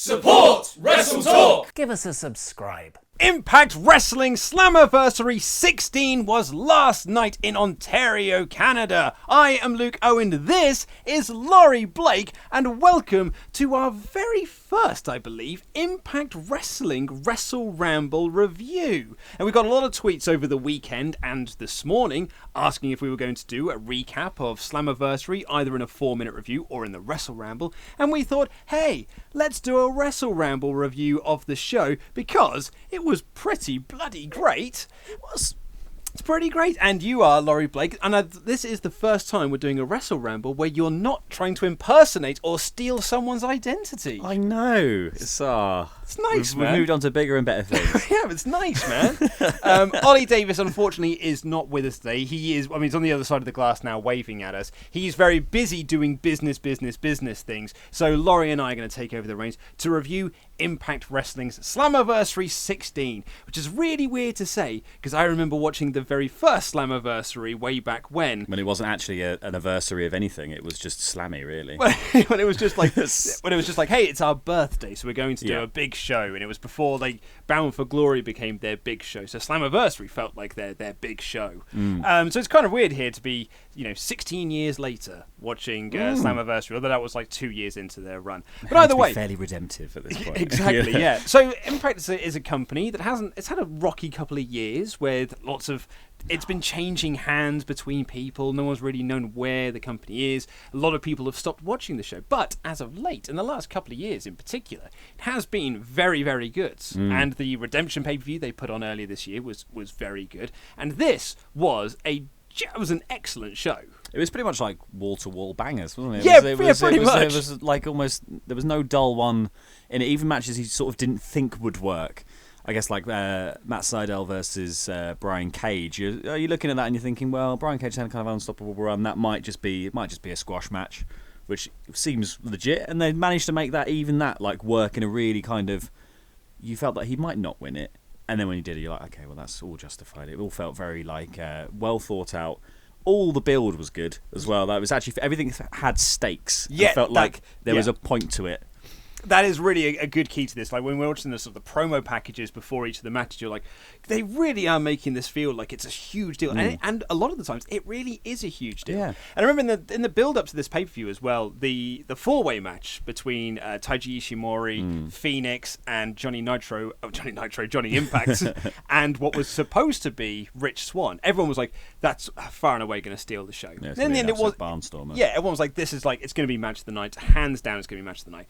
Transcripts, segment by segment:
Support WrestleTalk! Give us a subscribe. Impact Wrestling Slammiversary 16 was last night in Ontario, Canada. I am Luke Owen, this is Laurie Blake, and welcome to our very first, I believe, Impact Wrestling WrestleRamble review. And we got a lot of tweets over the weekend and this morning asking if we were going to do a recap of Slammiversary, either in a 4-minute review or in the WrestleRamble, and we thought, hey, let's do a WrestleRamble review of the show because it was pretty bloody great. It's pretty great. And you are Laurie Blake, and this is the first time we're doing a WrestleRamble where you're not trying to impersonate or steal someone's identity. I know. It's nice, man. We've moved on to bigger and better things. Yeah, it's nice, man. Ollie Davis, unfortunately, is not with us today. He's on the other side of the glass now, waving at us. He's very busy doing business things. So Laurie and I are going to take over the reins to review Impact Wrestling's Slammiversary 16, which is really weird to say because I remember watching the very first Slammiversary way back when it wasn't actually an anniversary of anything. It was just Slammy, really. when it was just like, hey, it's our birthday, so we're going to do a big show, and it was before Bound for Glory became their big show. So Slammiversary felt like their big show. So it's kind of weird here to be 16 years later watching Slammiversary, although that was 2 years into their run. But either way, fairly redemptive at this point. Exactly, yeah. So Impact is a company that it's had a rocky couple of years with lots of. It's been changing hands between people. No one's really known where the company is. A lot of people have stopped watching the show. But as of late, in the last couple of years in particular, it has been very, very good. And the Redemption pay-per-view they put on earlier this year was very good. And this was an excellent show. It was pretty much like wall-to-wall bangers, wasn't it? Pretty much. It was like almost, there was no dull one in it. Even matches he sort of didn't think would work. I guess like Matt Sydal versus Brian Cage. You're looking at that and you're thinking, well, Brian Cage had a kind of unstoppable run. That might just be a squash match, which seems legit. And they managed to make that work in a really kind of. You felt that he might not win it, and then when he did it, you're like, okay, well, that's all justified. It all felt very well thought out. All the build was good as well. That was actually everything had stakes. Yeah, it felt like there was a point to it. That is really a good key to this. Like when we're watching the promo packages before each of the matches, you're like, they really are making this feel like it's a huge deal. And a lot of the times, it really is a huge deal. Yeah. And I remember in the build-up to this pay-per-view as well, the four-way match between Taiji Ishimori, Fenix, and Johnny Impact, and what was supposed to be Rich Swann. Everyone was like, that's far and away going to steal the show. Yeah, and in the end, it was barnstormer. Yeah, everyone was like, this is it's going to be match of the night. Hands down, it's going to be match of the night.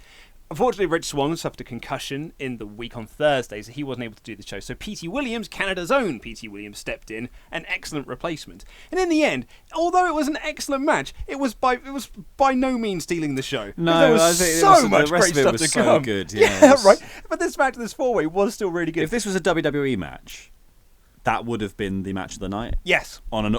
Unfortunately, Rich Swann suffered a concussion in the week on Thursday, so he wasn't able to do the show. So Petey Williams, Canada's own Petey Williams, stepped in, an excellent replacement. And in the end, although it was an excellent match, it was by no means stealing the show. No, there was so much great stuff to come. So good. Yeah, right. But this match, this four-way, was still really good. If this was a WWE match, that would have been the match of the night. Yes. On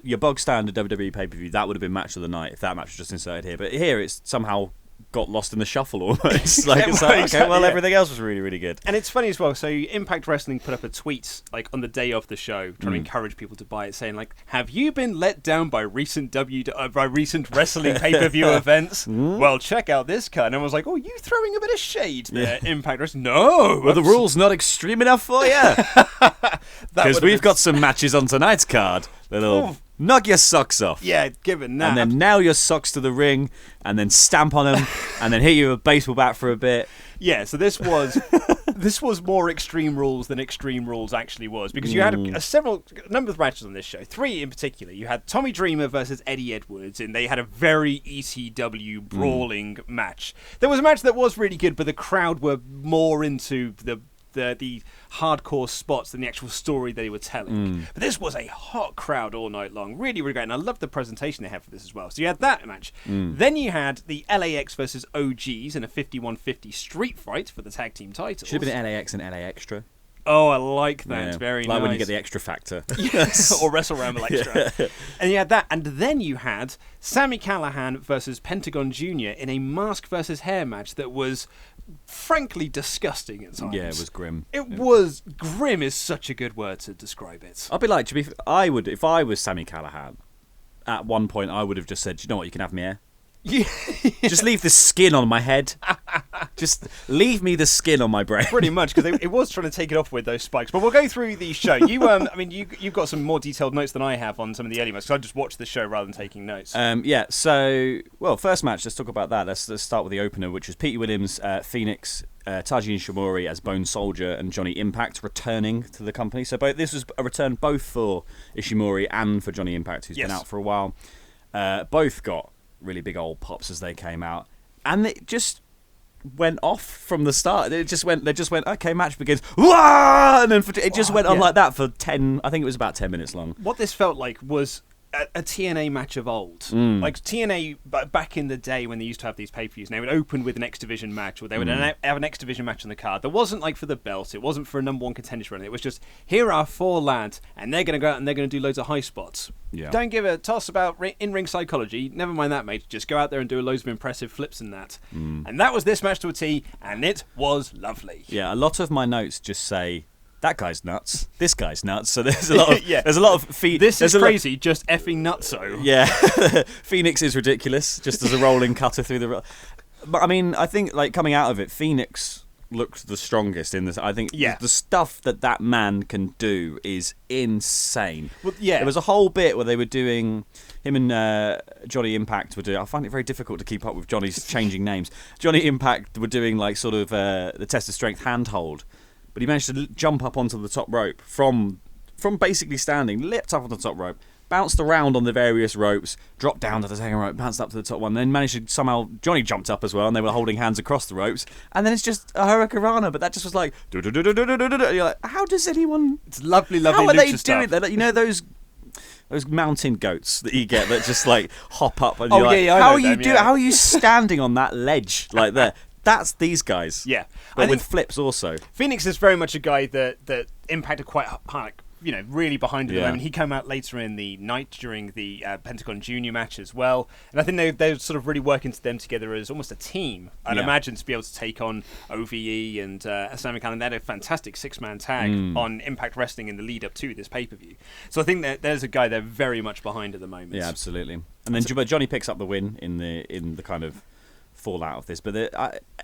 your bog standard WWE pay-per-view, that would have been match of the night if that match was just inserted here. But here, it's somehow got lost in the shuffle almost. Everything else was really, really good. And it's funny as well. So Impact Wrestling put up a tweet on the day of the show, trying to encourage people to buy it, saying have you been let down by recent wrestling pay-per-view events? Well, check out this card. And I was like, oh, you throwing a bit of shade there, Impact Wrestling? No. Well, the rule's not extreme enough for you. Because we've got some matches on tonight's card that'll knock your socks off. Yeah, given that. And then nail your socks to the ring, and then stamp on them, and then hit you with a baseball bat for a bit. Yeah, so this was more Extreme Rules than Extreme Rules actually was, because you had a number of matches on this show. 3 in particular. You had Tommy Dreamer versus Eddie Edwards, and they had a very ECW brawling match. There was a match that was really good, but the crowd were more into the hardcore spots than the actual story they were telling. But this was a hot crowd all night long. Really, really great. And I loved the presentation they had for this as well. So you had that match. Then you had the LAX versus OGs in a 51-50 street fight for the tag team titles. Should have been LAX and LA Extra. Oh, I like that. Yeah. Very nice. Like when you get the extra factor. Yes. Or WrestleRamble Extra. Yeah. And you had that. And then you had Sami Callihan versus Pentagon Jr. in a mask versus hair match that was frankly disgusting at times. Yeah, it was grim. It was grim is such a good word to describe it. I'd be like, if I was Sami Callihan, at one point I would have just said, you know what, you can have me here. Just leave the skin on my head. Just leave me the skin on my brain. Pretty much, because it was trying to take it off with those spikes. But we'll go through the show. You've got some more detailed notes than I have on some of the early matches. So I just watched the show rather than taking notes. First match, let's talk about that. Let's start with the opener, which was Petey Williams, Fenix, Taiji and Ishimori as Bone Soldier and Johnny Impact returning to the company. So this was a return both for Ishimori and for Johnny Impact, who's been out for a while. Both got really big old pops as they came out, and it just went off from the start. They just went, okay, match begins, Wah! And then it just went on like that for 10, I think it was about 10 minutes long. What this felt like was a TNA match of old. Like TNA back in the day when they used to have these pay-per-views, and they would open with an X Division match, or they would have an X Division match on the card. There wasn't like for the belt, it wasn't for a number one contender run. It was just, here are 4 lads, and they're going to go out and they're going to do loads of high spots. Yeah. Don't give a toss about in-ring psychology. Never mind that, mate. Just go out there and do loads of impressive flips and that. And that was this match to a T, and it was lovely. Yeah, a lot of my notes just say, that guy's nuts. This guy's nuts. So there's a lot of there's a lot of This is crazy. Just effing nutso. Yeah, Fenix is ridiculous. Just as a rolling cutter through the. But I mean, I think like coming out of it, Fenix looked the strongest in this. I think the stuff that man can do is insane. Well, yeah, there was a whole bit where they were doing. Him and Johnny Impact were doing. I find it very difficult to keep up with Johnny's changing names. Johnny Impact were doing like sort of the test of strength handhold. But he managed to jump up onto the top rope from basically standing, leapt up on the top rope, bounced around on the various ropes, dropped down to the second rope, bounced up to the top one, then managed to somehow... Johnny jumped up as well, and they were holding hands across the ropes, and then it's just a hurricanrana, but that just was like... You're like, how does anyone... It's lovely How are they stuff. doing it? You know those mountain goats that you get that just like hop up and I how know are you them, yeah. How are you standing on that ledge like that? That's these guys. Yeah. But with flips also. Fenix is very much a guy that impacted quite hard, really behind him. Yeah. He came out later in the night during the Pentagon Junior match as well. And I think they're sort of really working them together as almost a team. I'd imagine to be able to take on OVE and Sami Callihan. They had a fantastic 6-man tag on Impact Wrestling in the lead up to this pay-per-view. So I think that there's a guy they're very much behind at the moment. Yeah, absolutely. And then Johnny picks up the win in the kind of fallout of this, but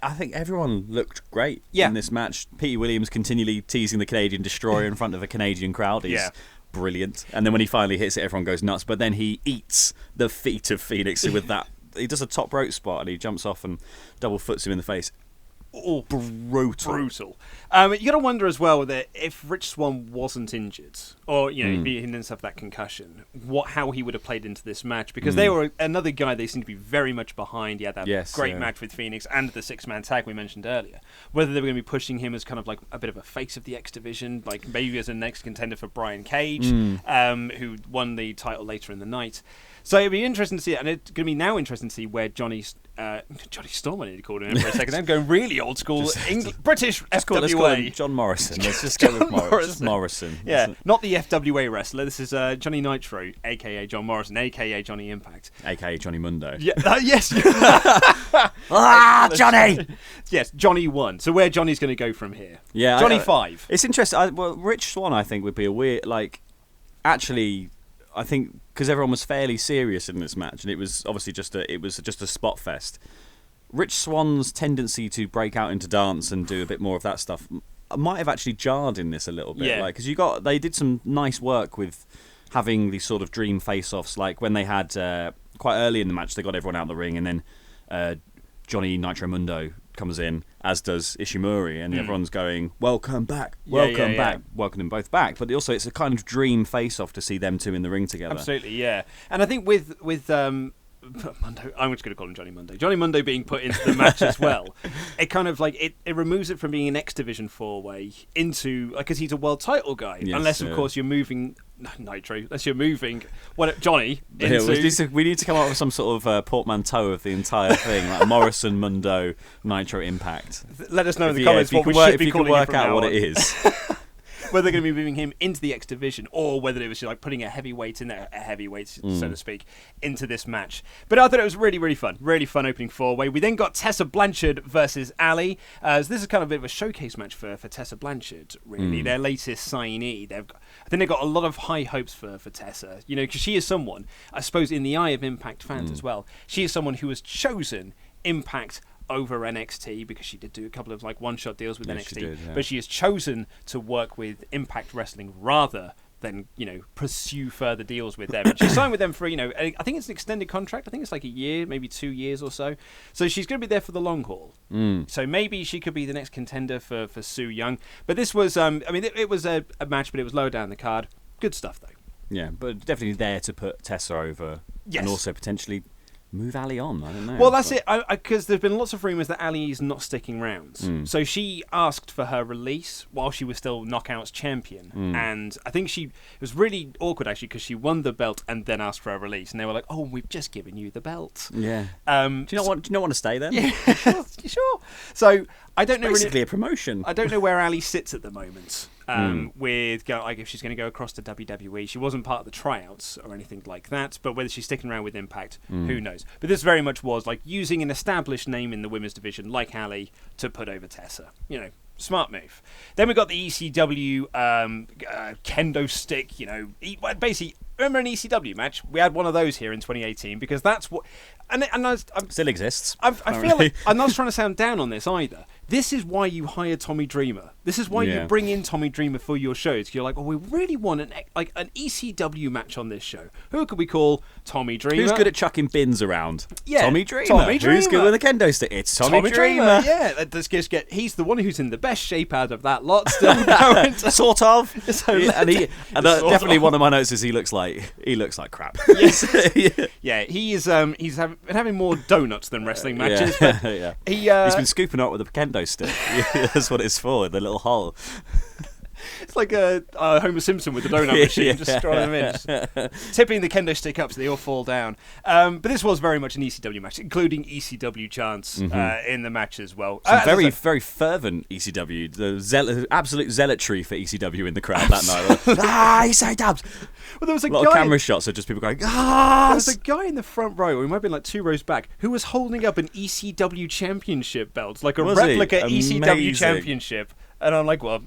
I think everyone looked great in this match. Petey Williams continually teasing the Canadian Destroyer in front of a Canadian crowd is brilliant, and then when he finally hits it, everyone goes nuts. But then he eats the feet of Fenix with that. He does a top rope spot and he jumps off and double foots him in the face. Oh, brutal. You got to wonder as well that if Rich Swann wasn't injured, or he didn't have that concussion, how he would have played into this match, because they were another guy they seem to be very much behind. He had that great match with Fenix and the 6-man tag we mentioned earlier. Whether they were going to be pushing him as kind of like a bit of a face of the X Division, like maybe as a next contender for Brian Cage, who won the title later in the night. So it'd be interesting to see, and it's going to be now interesting to see where Johnny Storm, I need to call him for a second. I'm going really old school British FWA. Let's call him John Morrison. Let's just go with Morrison. Yeah, not the FWA wrestler. This is Johnny Nitro, a.k.a. John Morrison, a.k.a. Johnny Impact. A.k.a. Johnny Mundo. Yeah, yes. Johnny! Yes, Johnny 1. So where Johnny's going to go from here? Yeah, Johnny 5. It's interesting. Rich Swann, I think, would be a weird... Actually, I think... Because everyone was fairly serious in this match, and it was obviously just a spot fest. Rich Swann's tendency to break out into dance and do a bit more of that stuff might have actually jarred in this a little bit. Because they did some nice work with having these sort of dream face-offs, like when they had quite early in the match, they got everyone out of the ring, and then Johnny Nitro Mundo comes in, as does Ishimori, and everyone's going, welcome back, welcome back, welcome them both back. But also, it's a kind of dream face-off to see them two in the ring together. Absolutely, yeah. And I think with Mundo, I'm just going to call him Johnny Mundo. Johnny Mundo being put into the match as well, it kind of like it removes it from being an X Division 4-way into, because he's a world title guy, unless of course you're moving. Nitro, unless you're moving Johnny into... we need to come up with some sort of portmanteau of the entire thing, like Morrison, Mundo, Nitro, Impact. Let us know in the comments what we should be calling it from now on. If you can work out what it is. whether they're going to be moving him into the X division or whether it was just like putting a heavyweight in there, a heavyweight, so to speak, into this match. But I thought it was really, really fun. Really fun opening four-way. We then got Tessa Blanchard versus Allie. So this is kind of a bit of a showcase match for Tessa Blanchard, really. Their latest signee. I think they've got a lot of high hopes for Tessa, you know, because she is someone, I suppose, in the eye of Impact fans as well, she is someone who has chosen Impact over NXT because she did do a couple of like one-shot deals with NXT, she did, yeah. but she has chosen to work with Impact Wrestling rather than, you know, pursue further deals with them. And she signed with them for, you know, I think it's an extended contract. I think it's like a year, maybe 2 years or so. So she's going to be there for the long haul. So maybe she could be the next contender for Su Yung. But this was, I mean, it was a match, but it was lower down the card. Good stuff, though. Yeah, but definitely there to put Tessa over. Yes. And also potentially move Allie on. I don't know. Well, that's it. Because there's been lots of rumours that Allie is not sticking around. So she asked for her release while she was still Knockouts champion. And I think it was really awkward, actually, because she won the belt and then asked for a release. And they were like, oh, we've just given you the belt. Yeah. Do you not want to stay then? Yeah, sure. So I don't know. Basically a promotion. I don't know where Allie sits at the moment. With like if she's going to go across to WWE. She wasn't part of the tryouts or anything like that, but whether she's sticking around with Impact, who knows. But this very much was like using an established name in the women's division like Allie to put over Tessa. You know, smart move. Then we got the ECW kendo stick, you know, basically. Remember an ECW match? We had one of those here in 2018 because that's what... And still exists. I feel like I'm not trying to sound down on this either. This is why you hire Tommy Dreamer. This is why you bring in Tommy Dreamer for your shows. You're like, oh, we really want an ECW match on this show. Who could we call? Tommy Dreamer. Who's good at chucking bins around? Yeah, Tommy Dreamer. Tommy Dreamer. Who's good with a kendo stick? It's Tommy Dreamer. Yeah, he's the one who's in the best shape out of that lot. Still, sort of. So definitely one of my notes is he looks like crap. Yes. Yeah, he's having more donuts than wrestling matches. But yeah. He's been scooping up with a kendo stick. That's what it's for, the little hole. It's like a Homer Simpson with the donut machine, just throwing them in, just tipping the kendo stick up so they all fall down. But this was very much an ECW match, including ECW chants in the match as well. Very very fervent ECW, absolute zealotry for ECW in the crowd that night. ECW! Well, there was a lot of camera shots of just people going, There was a guy in the front row, or he might have been like 2 rows back, who was holding up an ECW championship belt, like a replica ECW championship. And I'm like, well,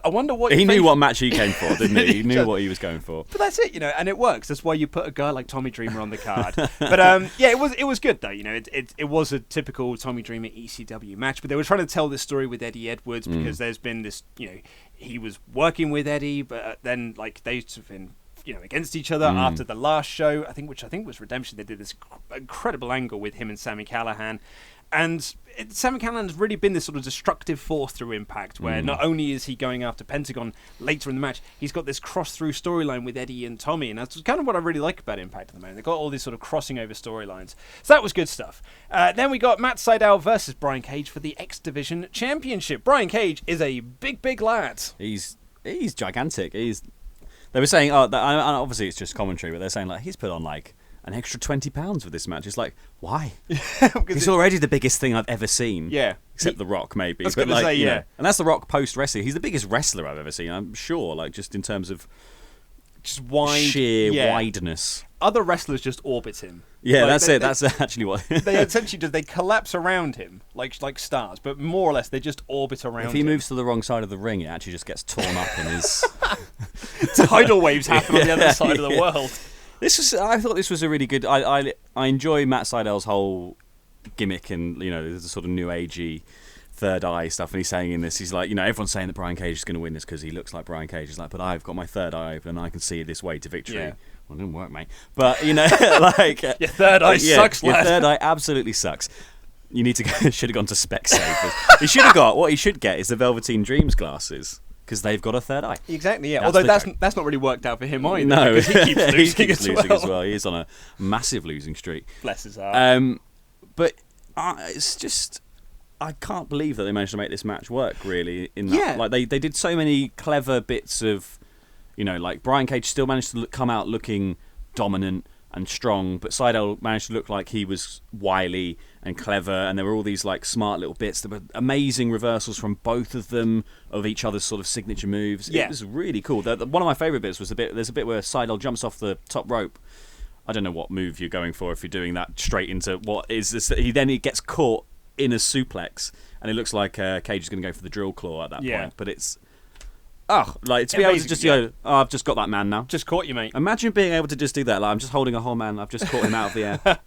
I wonder what... He knew what match he came for, didn't he? He knew what he was going for. But that's it, you know, and it works. That's why you put a guy like Tommy Dreamer on the card. But yeah, it was good though. You know, it was a typical Tommy Dreamer ECW match. But they were trying to tell this story with Eddie Edwards because there's been this, you know, he was working with Eddie, but then like they've been, you know, against each other after the last show. which I think was Redemption. They did this incredible angle with him and Sami Callihan. And Sami Callihan has really been this sort of destructive force through Impact, where not only is he going after Pentagon later in the match, he's got this cross-through storyline with Eddie and Tommy, and that's kind of what I really like about Impact at the moment. They've got all these sort of crossing over storylines. So that was good stuff. Then we got Matt Sydal versus Brian Cage for the X Division Championship. Brian Cage is a big lad. He's gigantic. They were saying, obviously it's just commentary, but they're saying like he's put on like an extra £20 for this match. It's like, why? He's already the biggest thing I've ever seen. Yeah. Except The Rock, maybe. I was going to say, you know, and that's The Rock post-wrestling. He's the biggest wrestler I've ever seen, I'm sure, like just in terms of just wide, sheer wideness. Other wrestlers just orbit him. Yeah, like, that's it. That's actually what... they essentially they collapse around him like stars, but more or less they just orbit around him. If he moves to the wrong side of the ring, it actually just gets torn up in his... Tidal waves happen on the other side of the world. I thought this was a really good... I enjoy Matt Sydal's whole gimmick and, you know, the sort of new agey third eye stuff. And he's saying in this, he's like, you know, everyone's saying that Brian Cage is going to win this because he looks like Brian Cage. He's like, but I've got my third eye open and I can see this way to victory. Yeah. Well, it didn't work, mate. But, you know, like... your third eye sucks, lad. Your third eye absolutely sucks. You need to go... should have gone to Specsavers. He should have got... What he should get is the Velveteen Dreams glasses. Because they've got a third eye. Exactly, yeah. Although that's not really worked out for him either. No, because he keeps losing as well. He's on a massive losing streak. Bless his heart. But it's just... I can't believe that they managed to make this match work, really. In that. Yeah. Like, they did so many clever bits of... You know, like, Brian Cage still managed to come out looking dominant, and strong, but Sydal managed to look like he was wily and clever, and there were all these like smart little bits. There were amazing reversals from both of them of each other's sort of signature moves. Yeah. It was really cool. One of my favourite bits was there's a bit where Sydal jumps off the top rope. I don't know what move you're going for if you're doing that straight into what is this. He gets caught in a suplex, and it looks like Cage is going to go for the drill claw at that point. But it's like to be able to just go, I've just got that man now. Just caught you, mate. Imagine being able to just do that. Like, I'm just holding a whole man. I've just caught him out of the air.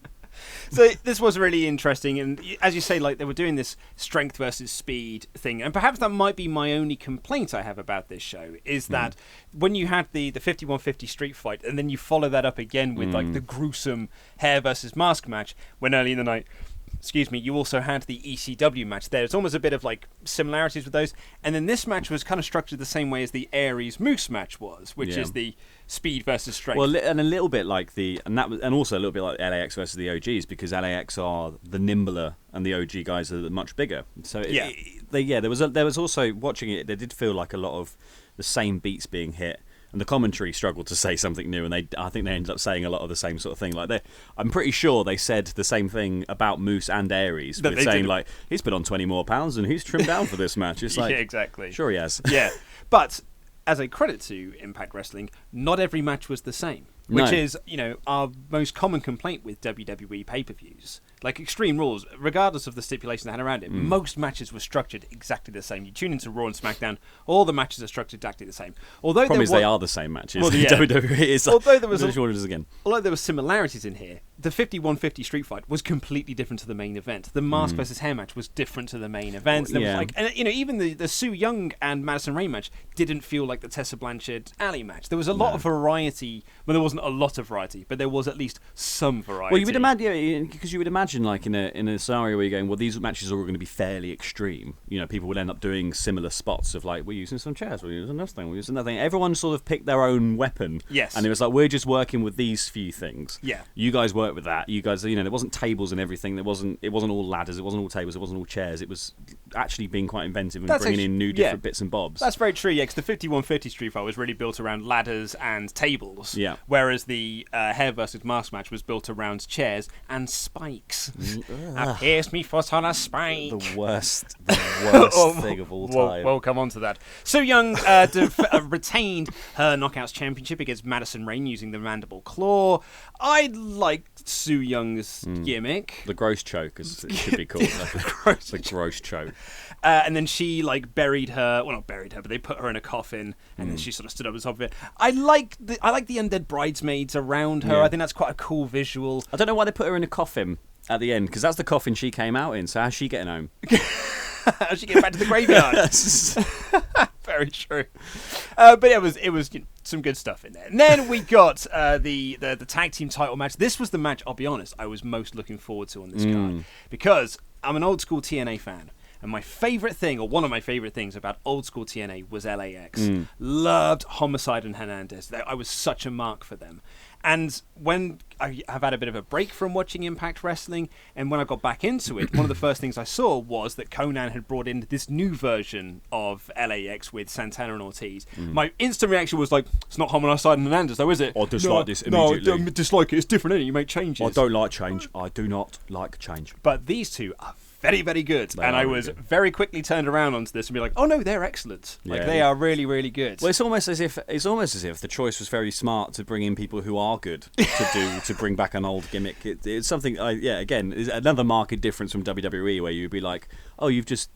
So this was really interesting, and as you say, like they were doing this strength versus speed thing, and perhaps that might be my only complaint I have about this show is that when you had the 51-50 street fight, and then you follow that up again with like the gruesome hair versus mask match, when early in the night, you also had the ECW match there. It's almost a bit of like similarities with those, and then this match was kind of structured the same way as the Aries Moose match was, which is the speed versus strength. Well, and a little bit like and also a little bit like LAX versus the OGs, because LAX are the nimbler and the OG guys are much bigger. So there was also watching it. There did feel like a lot of the same beats being hit. And the commentary struggled to say something new, and I think they ended up saying a lot of the same sort of thing. Like I'm pretty sure they said the same thing about Moose and Aries, with saying like he's put on 20 more pounds and he's trimmed down for this match. It's like, yeah, exactly. Sure he has. Yeah, but as a credit to Impact Wrestling, not every match was the same, which is our most common complaint with WWE pay-per-views. Like Extreme Rules, regardless of the stipulation they had around it, most matches were structured exactly the same. You tune into Raw and SmackDown, all the matches are structured exactly the same. Although they are the same matches. Well, WWE is like, although there were similarities in here, the 51-50 street fight was completely different to the main event. The mask versus hair match was different to the main event. There was and even the Su Yung and Madison Rayne match didn't feel like the Tessa Blanchard Allie match. There was a lot of variety. Well, there wasn't a lot of variety, but there was at least some variety. Well, you would imagine, because you would imagine, like in a scenario where you're going, well, these matches are all going to be fairly extreme. People would end up doing similar spots of like, we're using some chairs, we're using this thing, we're using that thing. Everyone sort of picked their own weapon. Yes. And it was like, we're just working with these few things. Yeah. You guys work with that. You guys, there wasn't tables and everything. It wasn't all ladders. It wasn't all tables. It wasn't all chairs. It was actually being quite inventive and bringing in new different bits and bobs. That's very true. Yeah, because the 51-50 street fight was really built around ladders and tables. Yeah. Whereas the hair versus mask match was built around chairs and spikes. I pierced me foot on a spike. The worst thing of all time. We'll come on to that. Su Yung retained her Knockouts Championship against Madison Rayne using the mandible claw. I liked Su Young's gimmick. The gross choke, as it should be called. The gross choke. And then she buried her. Well, not buried her, but they put her in a coffin, and then she sort of stood up on top of it. I like the undead bridesmaids around her. Yeah. I think that's quite a cool visual. I don't know why they put her in a coffin at the end, because that's the coffin she came out in. So how's she getting home? How's she getting back to the graveyard? Very true. But it was some good stuff in there. And then we got the tag team title match. This was the match, I'll be honest, I was most looking forward to on this card, because I'm an old school TNA fan. And my favourite thing, or one of my favourite things about old school TNA was LAX. Loved Homicide and Hernandez. I was such a mark for them. And when I have had a bit of a break from watching Impact Wrestling, and when I got back into it, one of the first things I saw was that Conan had brought in this new version of LAX with Santana and Ortiz. My instant reaction was like, it's not Homicide and Hernandez though, is it? I dislike this immediately. No, I dislike it. It's different, isn't it? You make changes. I don't like change. I do not like change. But these two are very, very good. And I was very quickly turned around onto this and be like, oh no, they're excellent. They are really, really good. Well, it's almost as if the choice was very smart to bring in people who are good to bring back an old gimmick. It's something, again, is another marked difference from WWE, where you'd be like, oh, you've just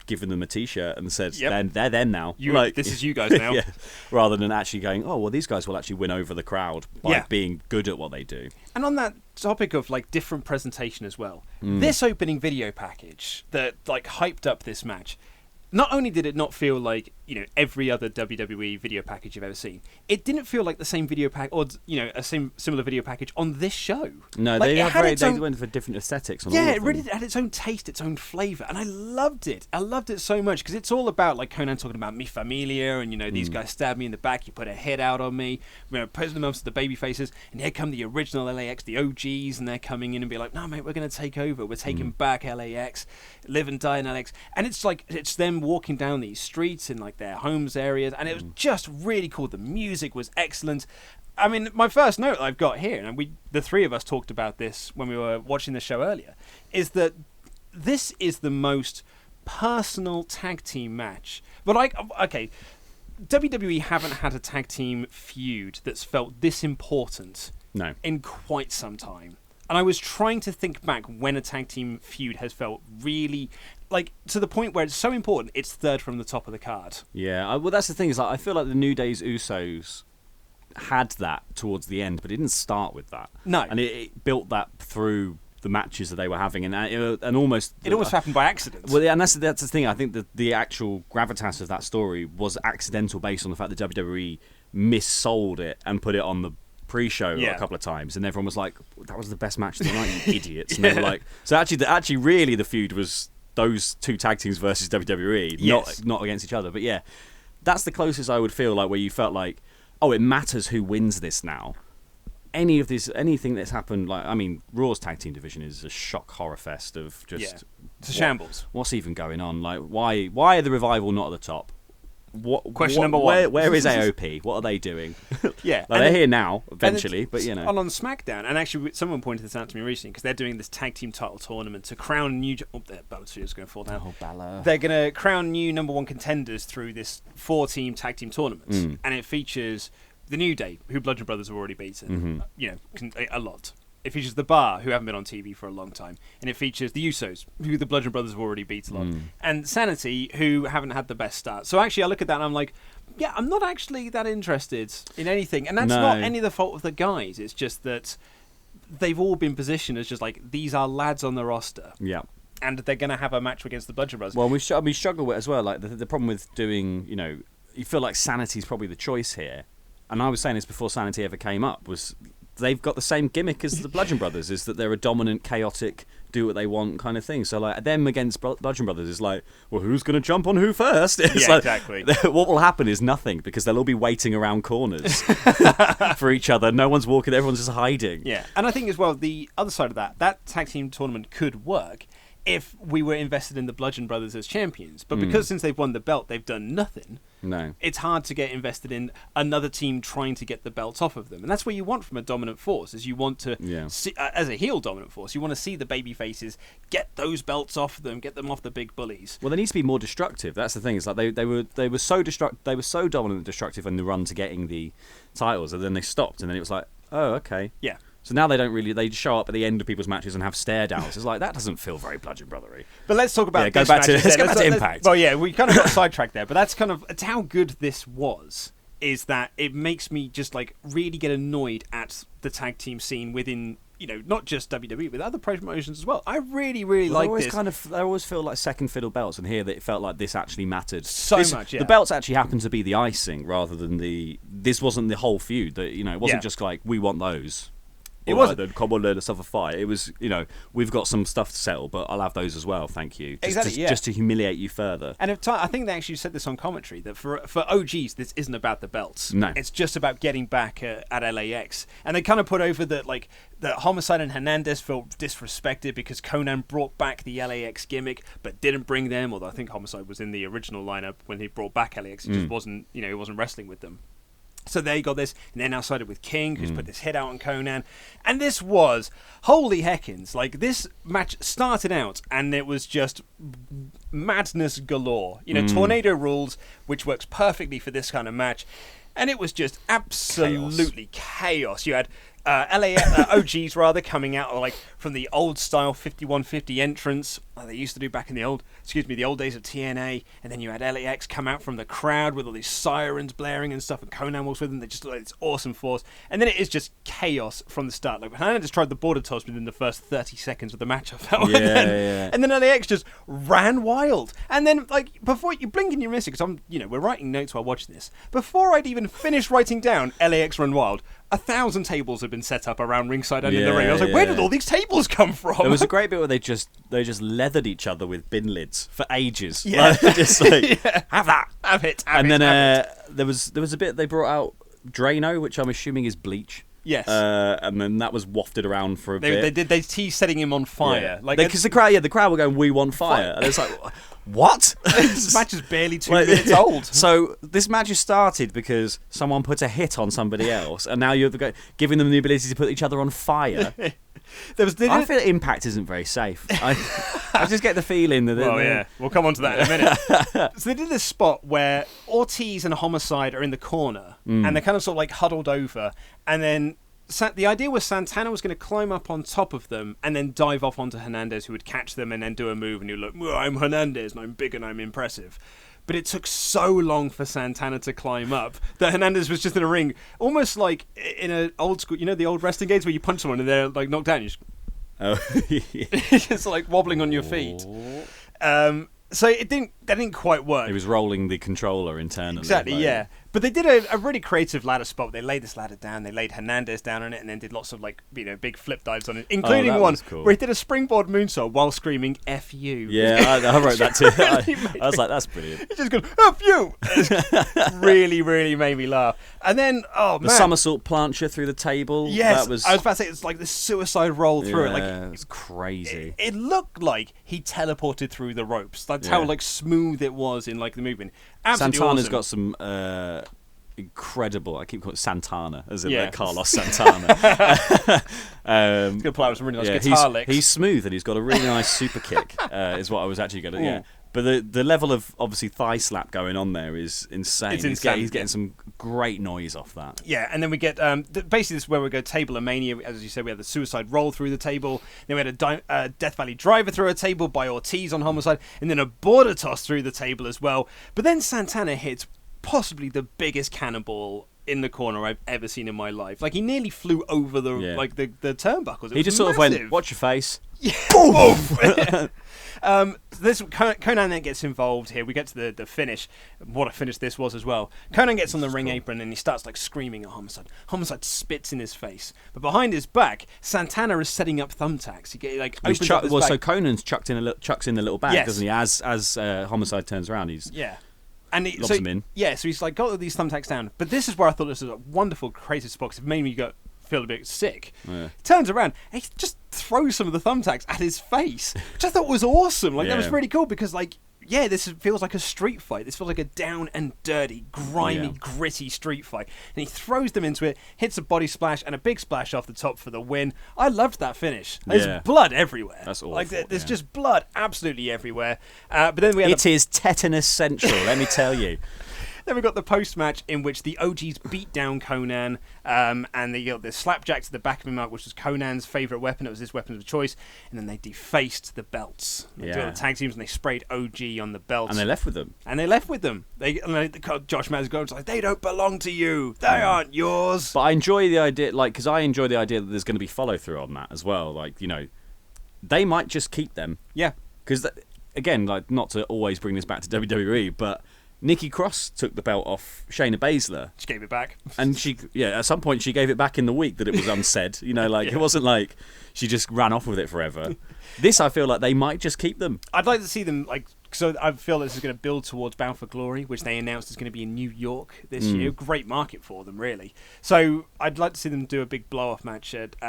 given them a T-shirt and said, they're them now. This is you guys now. Yeah. Rather than actually going, oh, well, these guys will actually win over the crowd by being good at what they do. And on that topic of different presentation as well, this opening video package that hyped up this match, not only did it not feel like every other WWE video package you've ever seen, it didn't feel like the same video pack or a similar video package on this show. No, they went for different aesthetics on all of them. It really had its own taste, its own flavour, and I loved it. I loved it so much because it's all about Conan talking about mi familia, and these guys stabbed me in the back, you put a head out on me, putting them up to the baby faces, and here come the original LAX, the OGs, and they're coming in and be like, no mate, we're going to take over, we're taking back LAX, live and die in LAX, and it's it's them walking down these streets in like their homes areas, and it was just really cool. The music was excellent. I mean, my first note I've got here, and the three of us talked about this when we were watching the show earlier, is that this is the most personal tag team match. But okay, WWE haven't had a tag team feud that's felt this important in quite some time. And I was trying to think back when a tag team feud has felt really, like, to the point where it's so important, it's third from the top of the card. Yeah, well, that's the thing, is like, I feel like the New Day's Usos had that towards the end, but it didn't start with that. No. And it built that through the matches that they were having, and almost... It almost happened by accident. Well, yeah, and that's the thing. I think that the actual gravitas of that story was accidental based on the fact that WWE missold it and put it on the pre-show a couple of times, and everyone was like, that was the best match of the night, you idiots. And they were like, so actually really the feud was those two tag teams versus WWE, not against each other. But yeah, that's the closest I would feel like, where you felt like, oh, it matters who wins this now. Anything that's happened, like, I mean, Raw's tag team division is a shock horror fest of just it's a shambles. What's even going on? Like, why are the Revival not at the top? Question number one. Where is AOP? What are they doing? Yeah, like, they're here now, eventually, but you know. On SmackDown, and actually, someone pointed this out to me recently, because they're doing this tag team title tournament to crown new. Oh, their belt is going to fall down. Oh, Bella. They're going to crown new number one contenders through this 4-team tag team tournament, and it features the New Day, who Bludgeon Brothers have already beaten. You know, a lot. It features The Bar, who haven't been on TV for a long time. And it features the Usos, who the Bludgeon Brothers have already beat a lot. And Sanity, who haven't had the best start. So actually, I look at that and I'm like, yeah, I'm not actually that interested in anything. And that's not any of the fault of the guys. It's just that they've all been positioned as just like, these are lads on the roster. Yeah. And they're going to have a match against the Bludgeon Brothers. Well, we struggle with it as well. Like, the problem with doing, you know, you feel like Sanity's probably the choice here. And I was saying this before Sanity ever came up, was... they've got the same gimmick as the Bludgeon Brothers, is that they're a dominant, chaotic, do what they want kind of thing. So like them against Bludgeon Brothers is like, well, who's going to jump on who first? It's like, exactly. What will happen is nothing, because they'll all be waiting around corners for each other. No one's walking, everyone's just hiding. Yeah, and I think as well, the other side of that tag team tournament could work if we were invested in the Bludgeon Brothers as champions. But because since they've won the belt, they've done nothing. No. It's hard to get invested in another team trying to get the belts off of them. And that's what you want from a dominant force, is you want to, see, as a heel dominant force, you want to see the baby faces get those belts off them, get them off the big bullies. Well, they need to be more destructive. That's the thing. It's like they were so dominant and destructive in the run to getting the titles, and then they stopped, and then it was like, oh, okay. Yeah. So now they show up at the end of people's matches and have stare downs. It's like, that doesn't feel very Bludgeon Brothery. But let's talk about let's go back to Impact. Well, yeah, we kind of got sidetracked there, but that's how good this was, is that it makes me just like really get annoyed at the tag team scene within, you know, not just WWE, but other promotions as well. I really, really like this. They always feel like second fiddle belts, and here that it felt like this actually mattered so much. Yeah. The belts actually happened to be the icing rather than this wasn't the whole feud. That, you know, it wasn't just like, we want those. It wasn't. Then come on, let us have a fight. It was, you know, we've got some stuff to settle, but I'll have those as well, thank you. Just to humiliate you further. And I think they actually said this on commentary, that for OGs, this isn't about the belts. No. It's just about getting back at LAX. And they kind of put over that Homicide and Hernandez felt disrespected because Conan brought back the LAX gimmick, but didn't bring them, although I think Homicide was in the original lineup when he brought back LAX. He just wasn't, you know, he wasn't wrestling with them. So they got this, and they're now sided with King, who's put this hit out on Conan. And this was, holy heckins, like, this match started out, and it was just madness galore. You know, Tornado Rules, which works perfectly for this kind of match. And it was just absolutely chaos. You had OGs rather coming out like from the old style 5150 entrance they used to do back in the old days of TNA, and then you had LAX come out from the crowd with all these sirens blaring and stuff, and Conan walks with them. They just like this awesome force, and then it is just chaos from the start. Like Hernandez just tried the border toss within the first 30 seconds of the match, I felt, and then LAX just ran wild, and then like before you blink and you miss it, because we're writing notes while watching this. Before I'd even finished writing down LAX run wild, 1,000 tables had been set up around ringside and in the ring. I was like, where did all these tables come from? There was a great bit where they just leathered each other with bin lids for ages. Yeah. Just like, have that. Have it. And then there was a bit they brought out Drano, which I'm assuming is bleach. Yes. And then that was wafted around for a bit. They teased setting him on fire. Yeah. Like, because the crowd were going, we want fire. And it's like, What? This match is barely 2 minutes old. So this match has started because someone put a hit on somebody else, and now you're giving them the ability to put each other on fire. I feel Impact isn't very safe. I just get the feeling that... Well, yeah, we'll come on to that in a minute. So they did this spot where Ortiz and Homicide are in the corner, and they're kind of sort of like huddled over, and then the idea was Santana was going to climb up on top of them and then dive off onto Hernandez, who would catch them and then do a move, and he'd look, well, I'm Hernandez, and I'm big and I'm impressive. But it took so long for Santana to climb up that Hernandez was just in a ring, almost like in an old school, the old wrestling games where you punch someone and they're like knocked down. You just, just like wobbling on your feet. So that didn't quite work. He was rolling the controller internally. Exactly, yeah. But they did a really creative ladder spot. They laid this ladder down. They laid Hernandez down on it, and then did lots of big flip dives on it, including one where he did a springboard moonsault while screaming "F you." Yeah, I wrote that too. I was like, that's brilliant. He just goes "F you." Really, really made me laugh. And then the somersault plancher through the table. Yes, that was... I was about to say it's like the suicide roll through it. Like it's crazy. It looked like he teleported through the ropes. That's how smooth it was in the movement. Absolutely Santana's awesome. got some incredible. I keep calling it Santana, as in Carlos Santana. He's gonna pull out some really nice guitar licks. He's smooth and he's got a really nice super kick. Is what I was actually going to. Yeah. But the level of obviously thigh slap going on there is insane. It's insane. He's getting some great noise off that. Yeah, and then we get basically this is where we go Table of Mania. As you said, we had the suicide roll through the table. Then we had a Death Valley driver through a table by Ortiz on Homicide, and then a border toss through the table as well. But then Santana hits possibly the biggest cannonball in the corner I've ever seen in my life. Like he nearly flew over the the turnbuckles. He just sort of went, "Watch your face." Yeah. Boom! Conan then gets involved here. We get to the finish. What a finish this was as well. Conan gets on the ring apron and he starts screaming at Homicide. Homicide spits in his face, but behind his back, Santana is setting up thumbtacks. He opens up his back. So Conan's chucks in the little bag, doesn't he? As Homicide turns around, he's and lobs him in. Yeah, so he's got all these thumbtacks down. But this is where I thought this was a wonderful creative spot. 'Cause it made me feel a bit sick. Yeah. Turns around and he just throws some of the thumbtacks at his face, which I thought was awesome. That was really cool because this feels like a street fight. This feels like a down and dirty, grimy, gritty street fight. And he throws them into it, hits a body splash and a big splash off the top for the win. I loved that finish. There's blood everywhere. That's awful. There's just blood absolutely everywhere. But then it is tetanus central, let me tell you. Then we got the post-match in which the OGs beat down Conan, and they got the slapjack to the back of him up, which was Conan's favourite weapon. It was his weapon of choice. And then they defaced the belts. They did the tag teams and they sprayed OG on the belts. And they left with them. Josh Madison goes like, they don't belong to you. They aren't yours. But I enjoy the idea, because I enjoy the idea that there's going to be follow-through on that as well. They might just keep them. Yeah. Because, again, not to always bring this back to WWE, but... Nikki Cross took the belt off Shayna Baszler. She gave it back. And at some point she gave it back in the week that it was unsaid. It wasn't like she just ran off with it forever. This, I feel like they might just keep them. I'd like to see them, so I feel this is going to build towards Bound for Glory, which they announced is going to be in New York this year. Great market for them, really. So I'd like to see them do a big blow-off match at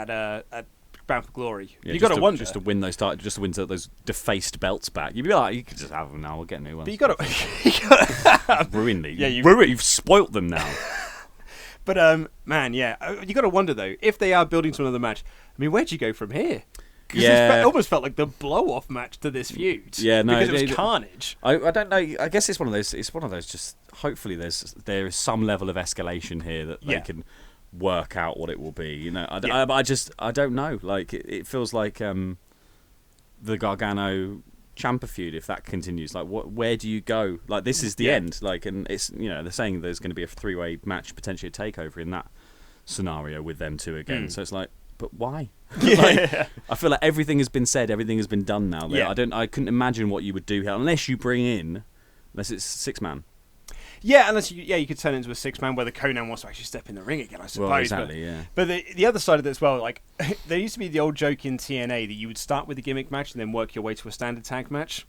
Bound for Glory. Yeah, you got to wonder just to win those those defaced belts back. You'd be like, you could just have them now. We'll get new ones. But you got to ruin these. Yeah, you've spoilt them now. But you got to wonder though if they are building to another match. I mean, where'd you go from here? It almost felt like the blow-off match to this feud. Yeah, no, because it was carnage. I don't know. I guess it's one of those. It's one of those. Just hopefully there is some level of escalation here that they can work out what it will be. I don't know. It feels like the Gargano Ciampa feud. If that continues, where do you go? This is the end. And it's they're saying there's going to be a 3-way match, potentially a takeover in that scenario with them two again. So it's but why? I feel like everything has been said, everything has been done now. I couldn't imagine what you would do here unless you bring in, unless it's 6-man. Yeah, unless you could turn it into a 6-man where the Conan wants to actually step in the ring again, I suppose. Well, exactly, but the other side of it as well, there used to be the old joke in TNA that you would start with a gimmick match and then work your way to a standard tag match.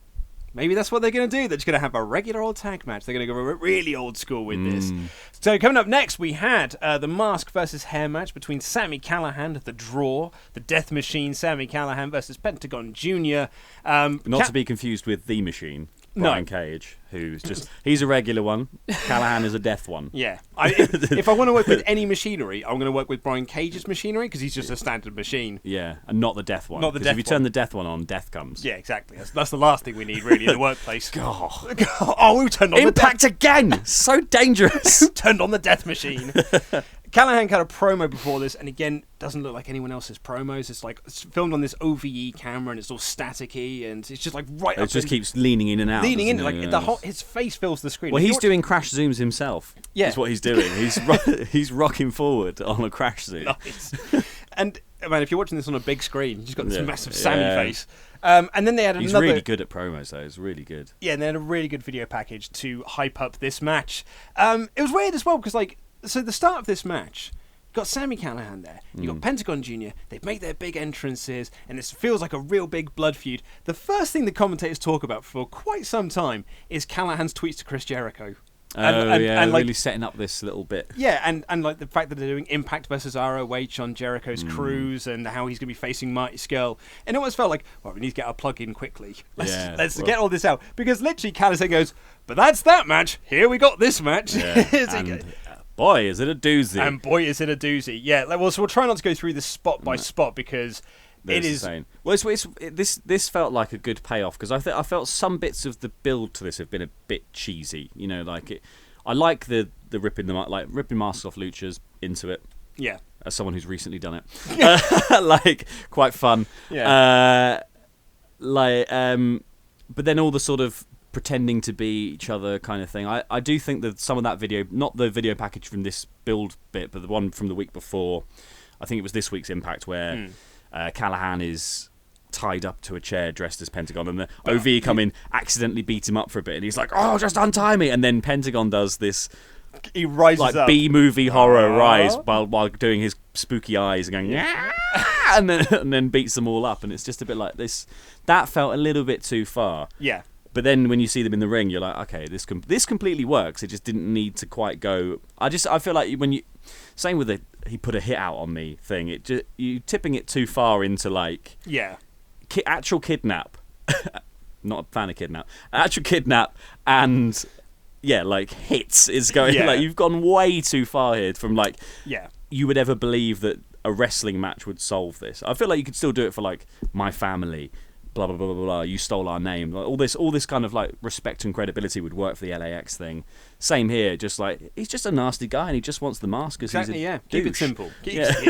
Maybe that's what they're going to do. They're just going to have a regular old tag match. They're going to go really old school with this. So coming up next, we had the mask versus hair match between Sami Callihan, the Draw, the Death Machine, Sami Callihan versus Pentagon Jr. Not to be confused with The Machine. Brian Cage, who's he's a regular one. Callihan is a death one. Yeah. If I want to work with any machinery, I'm going to work with Brian Cage's machinery because he's just a standard machine. Yeah, and not the death one. Not the death if you turn the death one on, death comes. Yeah, exactly. That's the last thing we need, really, in the workplace. God. Oh, we turned on Impact again! So dangerous! Turned on the death machine. Callihan had a promo before this, and again, doesn't look like anyone else's promos. It's filmed on this OVE camera, and it's all staticky, and it's just like right up. It just keeps leaning in and out. Leaning in, his face fills the screen. Well, he's doing crash zooms himself. Yeah, that's what he's doing. He's rocking forward on a crash zoom. Nice. And man, if you're watching this on a big screen, he's got this massive Sami face. And then they had He's really good at promos, though. It's really good. Yeah, and they had a really good video package to hype up this match. It was weird as well because so the start of this match, you got Sami Callihan there, you got Pentagon Jr., they've made their big entrances, and it feels like a real big blood feud. The first thing the commentators talk about for quite some time is Callahan's tweets to Chris Jericho. And really setting up this little bit. Yeah, and like the fact that they're doing Impact versus ROH on Jericho's cruise, and how he's going to be facing Marty Scurll. And it almost felt like, well, we need to get our plug in quickly. Let's get all this out. Because literally Callihan goes, but that's that match. Here we got this match. Yeah. Boy, is it a doozy. And boy, is it a doozy. Yeah, well, so we'll try not to go through this spot by spot because it is... Insane. Well, this felt like a good payoff because I felt some bits of the build to this have been a bit cheesy. You know, I like the ripping masks off luchas into it. Yeah. As someone who's recently done it. Quite fun. Yeah. But then all the sort of pretending to be each other kind of thing. I do think that some of that video, not the video package from this build bit, but the one from the week before, I think it was this week's Impact, where Callihan is tied up to a chair dressed as Pentagon, and the OV come in, accidentally beat him up for a bit, and he's like, oh, just untie me, and then Pentagon does this... He rises up. B-movie horror rise while doing his spooky eyes and going, yeah, and then beats them all up, and it's just a bit like this. That felt a little bit too far. Yeah. But then when you see them in the ring, you're like, okay, this completely works. It just didn't need to quite go. I feel like when you, same with the he put a hit out on me thing. You tipping it too far into actual kidnap. Not a fan of kidnap. Actual kidnap and hits is going you've gone way too far here from you would ever believe that a wrestling match would solve this. I feel like you could still do it for my family. Blah blah blah blah blah. You stole our name. All this kind of respect and credibility would work for the LAX thing. Same here. Just he's just a nasty guy and he just wants the mask. Exactly. He's a Keep it douche. simple.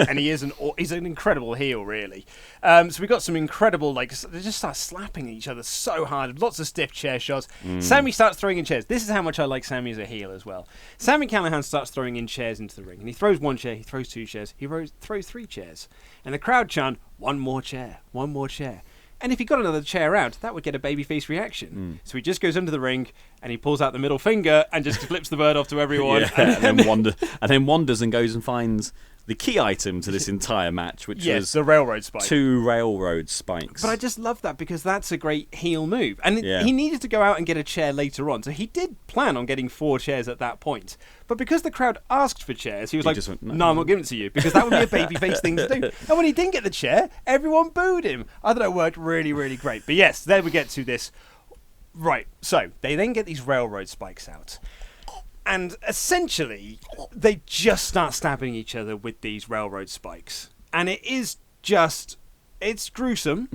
And he's an incredible heel, really. So we got some incredible they just start slapping each other so hard. Lots of stiff chair shots. Sami starts throwing in chairs. This is how much I like Sami as a heel as well. Sami Callihan starts throwing in chairs into the ring, and he throws one chair, he throws two chairs, he throws three chairs, and the crowd chant, "One more chair, one more chair." And if he got another chair out, that would get a babyface reaction. So he just goes under the ring and he pulls out the middle finger and just flips the bird off to everyone. and then wanders and goes and finds the key item to this entire match, which was the railroad spike. 2 railroad spikes. But I just love that because that's a great heel move. And he needed to go out and get a chair later on. So he did plan on getting 4 chairs at that point. But because the crowd asked for chairs, he was just went, no, I'm not giving it to you, because that would be a babyface thing to do. And when he didn't get the chair, everyone booed him. I thought it worked really, really great. But yes, there we get to this. Right, so they then get these railroad spikes out. And essentially, they just start stabbing each other with these railroad spikes. And it is just... It's gruesome.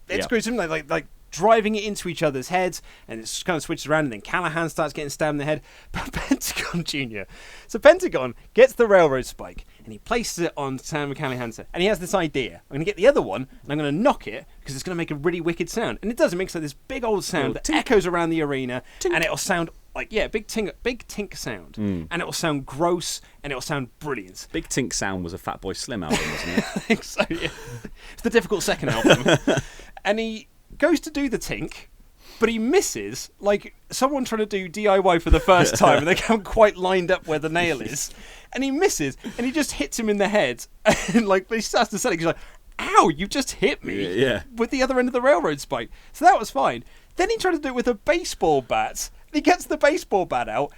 It's gruesome. Like driving it into each other's heads, and it kind of switches around, and then Callihan starts getting stabbed in the head. But Pentagon Jr. So Pentagon gets the railroad spike, and he places it on Sami Callihan's head. And he has this idea. I'm going to get the other one, and I'm going to knock it, because it's going to make a really wicked sound. And it does. It makes this big old sound that echoes around the arena, and it'll sound... big tink sound, and it will sound gross, and it will sound brilliant. Big Tink Sound was a Fatboy Slim album, wasn't it? I think so. Yeah, it's the difficult second album, and he goes to do the tink, but he misses. Like someone trying to do DIY for the first time, and they haven't quite lined up where the nail is, and he misses, and he just hits him in the head, and he starts to say, he's like, "Ow! You just hit me with the other end of the railroad spike." So that was fine. Then he tried to do it with a baseball bat. He gets the baseball bat out,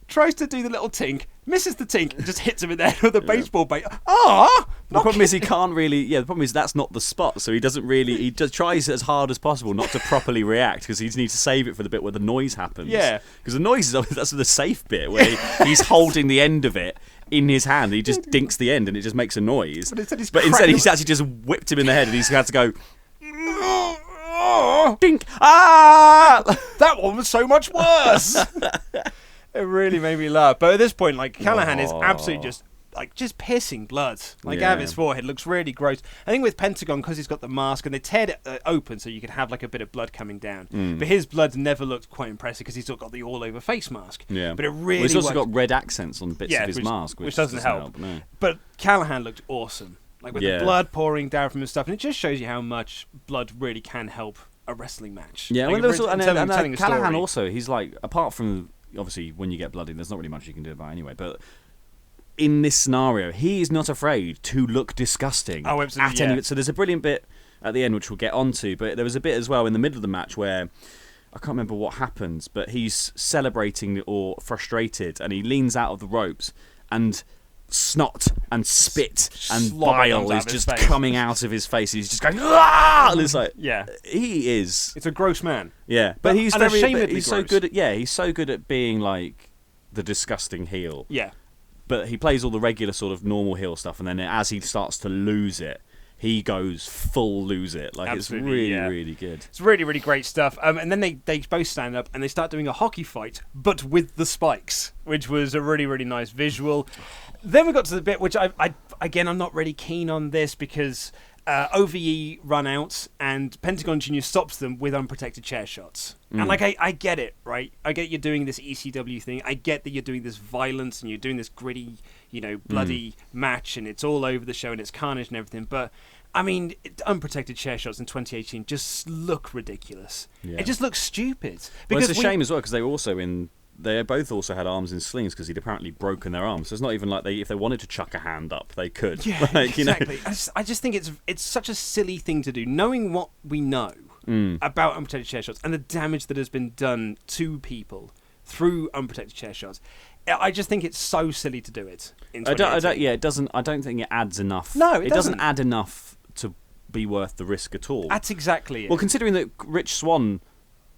tries to do the little tink, misses the tink, and just hits him in the head with a baseball bat. Ah! The problem is he can't really. Yeah, the problem is that's not the spot, so he doesn't really. He just tries as hard as possible not to properly react because he needs to save it for the bit where the noise happens. Yeah, because the noise is that's the safe bit where he's holding the end of it in his hand. He just dinks the end and it just makes a noise. But instead he's actually just whipped him in the head and he's had to go. Dink! Ah! That one was so much worse. It really made me laugh. But at this point, like, Callihan is absolutely just pissing blood. Like, out of his forehead. Looks really gross. I think with Pentagon, because he's got the mask, and they teared it open so you could have, like, a bit of blood coming down. But his blood never looked quite impressive because he's still got the all-over face mask. Yeah. But it really he's also got red accents on bits of his mask, which doesn't help. No. But Callihan looked awesome. Like, with the blood pouring down from his stuff. And it just shows you how much blood really can help a wrestling match. Yeah, like, Callihan also, he's like, apart from... Obviously, when you get blooded, there's not really much you can do about it anyway. But in this scenario, he is not afraid to look disgusting. Oh, absolutely. So there's a brilliant bit at the end, which we'll get onto. But there was a bit as well in the middle of the match where I can't remember what happens, but he's celebrating or frustrated, and he leans out of the ropes, and snot and spit and bile is just coming out of his face. He's just going, ah! And it's like, he is. It's a gross man. Yeah, but he's so good at he's so good at being like the disgusting heel. Yeah, but he plays all the regular sort of normal heel stuff, and then as he starts to lose it, he goes full lose it. Like, absolutely, it's really, really good. It's really, really great stuff. And then they both stand up and they start doing a hockey fight, but with the spikes, which was a really, really nice visual. Then we got to the bit which I'm not really keen on this because OVE run out and Pentagon Jr. stops them with unprotected chair shots. And like I get it, right? I get you're doing this ECW thing. I get that you're doing this violence and you're doing this gritty, bloody match and it's all over the show and it's carnage and everything. But I mean, unprotected chair shots in 2018 just look ridiculous. Yeah. It just looks stupid. Because it's a shame as well because they were also in. They both also had arms in slings because he'd apparently broken their arms. So it's not even like if they wanted to chuck a hand up, they could. Yeah, exactly. I just think it's such a silly thing to do. Knowing what we know about unprotected chair shots and the damage that has been done to people through unprotected chair shots, I just think it's so silly to do it. It doesn't. I don't think it adds enough. No, it doesn't add enough to be worth the risk at all. That's exactly it. Well, considering that Rich Swann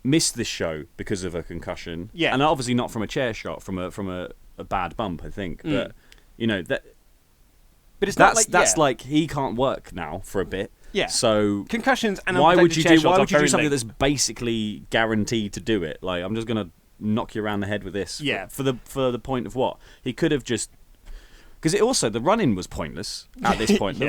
missed this show because of a concussion, and obviously not from a chair shot, from a bad bump, I think. But that. But it's like he can't work now for a bit. Yeah. So concussions and why would you do something late. that's basically guaranteed to do it? Like, I'm just gonna knock you around the head with this. Yeah. For the point of what he could have just because the run-in was pointless at this point.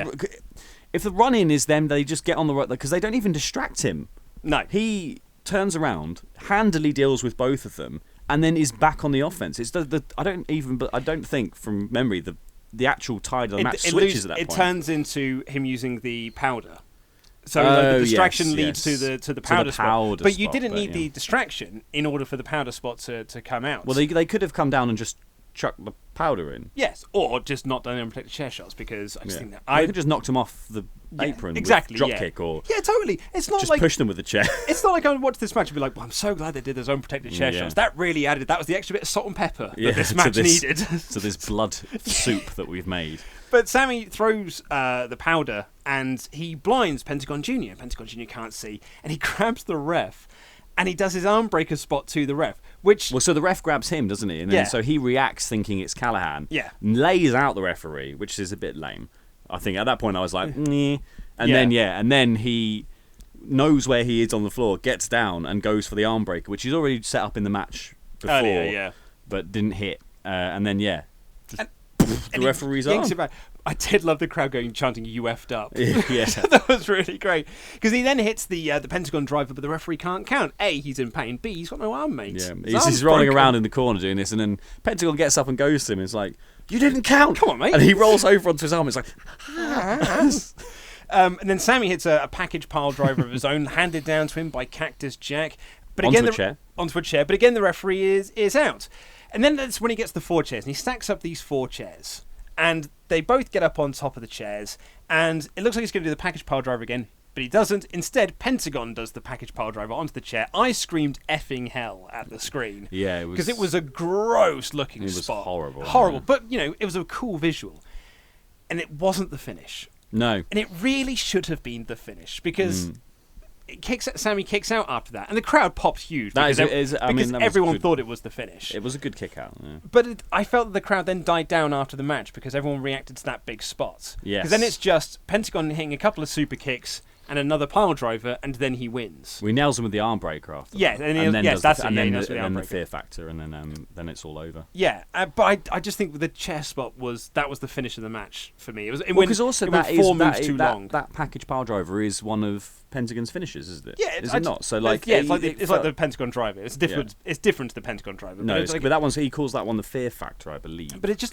If the run-in is them, they just get on the right because they don't even distract him. No. He turns around, handily deals with both of them, and then is back on the offense. It's I don't think from memory the actual tide of the match switches at that point. It turns into him using the powder. So the distraction leads to the powder spot. But you didn't need the distraction in order for the powder spot to come out. Well, they could have come down and just chucked the powder in. Yes, or just not done unprotected chair shots because I just think that I could just knocked him off the apron with drop kick or totally. It's not just like push them with the chair. It's not like I would watch this match and be like, well, I'm so glad they did those unprotected chair shots. That really added. That was the extra bit of salt and pepper that this match needed. To this blood soup that we've made. But Sami throws the powder and he blinds Pentagon Jr. Pentagon Jr. can't see, and he grabs the ref. And he does his arm breaker spot to the ref, so the ref grabs him, doesn't he? And then so he reacts thinking it's Callihan. Yeah. Lays out the referee, which is a bit lame. I think at that point I was like, Nyeh. And then he knows where he is on the floor, gets down and goes for the arm breaker, which he's already set up in the match before, but didn't hit. And then the referee's arm. I did love the crowd chanting "You effed up." Yeah, that was really great because he then hits the Pentagon driver, but the referee can't count. A, he's in pain. B, he's got no arm, mate. Yeah, he's rolling around in the corner doing this, and then Pentagon gets up and goes to him. And it's like, "You didn't count." Come on, mate. And he rolls over onto his arm. It's like, and then Sami hits a package pile driver of his own, handed down to him by Cactus Jack. But again, onto a chair. But again, the referee is out. And then that's when he gets the 4 chairs, and he stacks up these 4 chairs. And they both get up on top of the chairs, and it looks like he's going to do the package pile driver again. But he doesn't. Instead, Pentagon does the package pile driver onto the chair. I screamed effing hell at the screen. Yeah, it was... Because it was a gross-looking spot. It was horrible. Horrible. Yeah. But, it was a cool visual. And it wasn't the finish. No. And it really should have been the finish. Because Sami kicks out after that. And the crowd pops huge. Because everyone thought it was the finish. It was a good kick out. Yeah. But I felt that the crowd then died down after the match because everyone reacted to that big spot. Yes. Because then it's just Pentagon hitting a couple of super kicks and another pile driver, and then he wins. We nails him with the arm breaker after. Yeah, and then the fear factor, and then it's all over. Yeah, but I just think the chair spot was the finish of the match for me. It went 4 moves too long. That package pile driver is one of Pentagon's finishes, isn't it? Yeah, is it not? So it's like the Pentagon driver. It's different. Yeah. It's different to the Pentagon driver. No, but that one's he calls that one the fear factor, I believe. But I just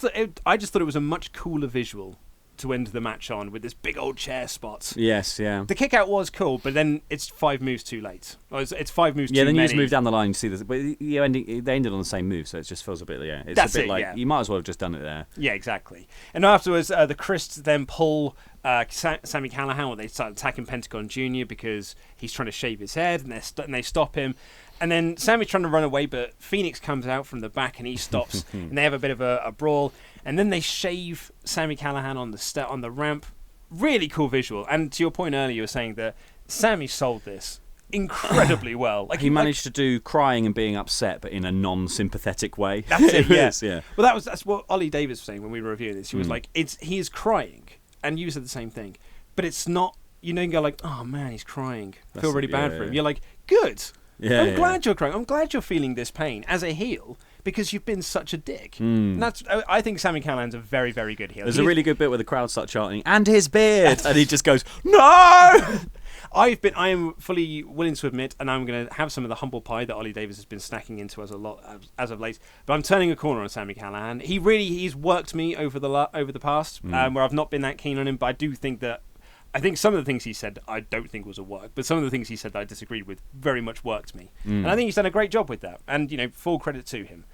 thought it was a much cooler visual to end the match on with this big old chair spot. Yes, yeah. The kick out was cool, but then it's 5 moves too late. It's 5 moves too many. Yeah, then you just move down the line, you see this, but they ended on the same move, so it just feels a bit, it's a bit like you might as well have just done it there. Yeah, exactly. And afterwards, the Christs then pull Sami Callihan, or they start attacking Pentagon Jr. because he's trying to shave his head, and they stop him. And then Sami's trying to run away, but Fenix comes out from the back and he stops, and they have a bit of a brawl. And then they shave Sami Callihan on the ramp. Really cool visual. And to your point earlier, you were saying that Sami sold this incredibly well. He managed to do crying and being upset, but in a non-sympathetic way. That's it. Yeah. Well, that's what Ollie Davis was saying when we were reviewing this. He was like, he is crying, and you said the same thing, but it's not. You go like, oh man, he's crying. I feel really bad for him. You're like, good. Yeah, I'm glad you're crying. I'm glad you're feeling this pain as a heel because you've been such a dick. And I think Sami Callihan's a very, very good heel. There's a really good bit where the crowd start chanting, "And his beard!" and he just goes, "No!" I am fully willing to admit, and I'm going to have some of the humble pie that Ollie Davis has been snacking into as of late. But I'm turning a corner on Sami Callihan. He's worked me over the past, where I've not been that keen on him. But I do think that. I think some of the things he said I don't think was a work, but some of the things he said that I disagreed with very much worked me. And I think he's done a great job with that, and full credit to him.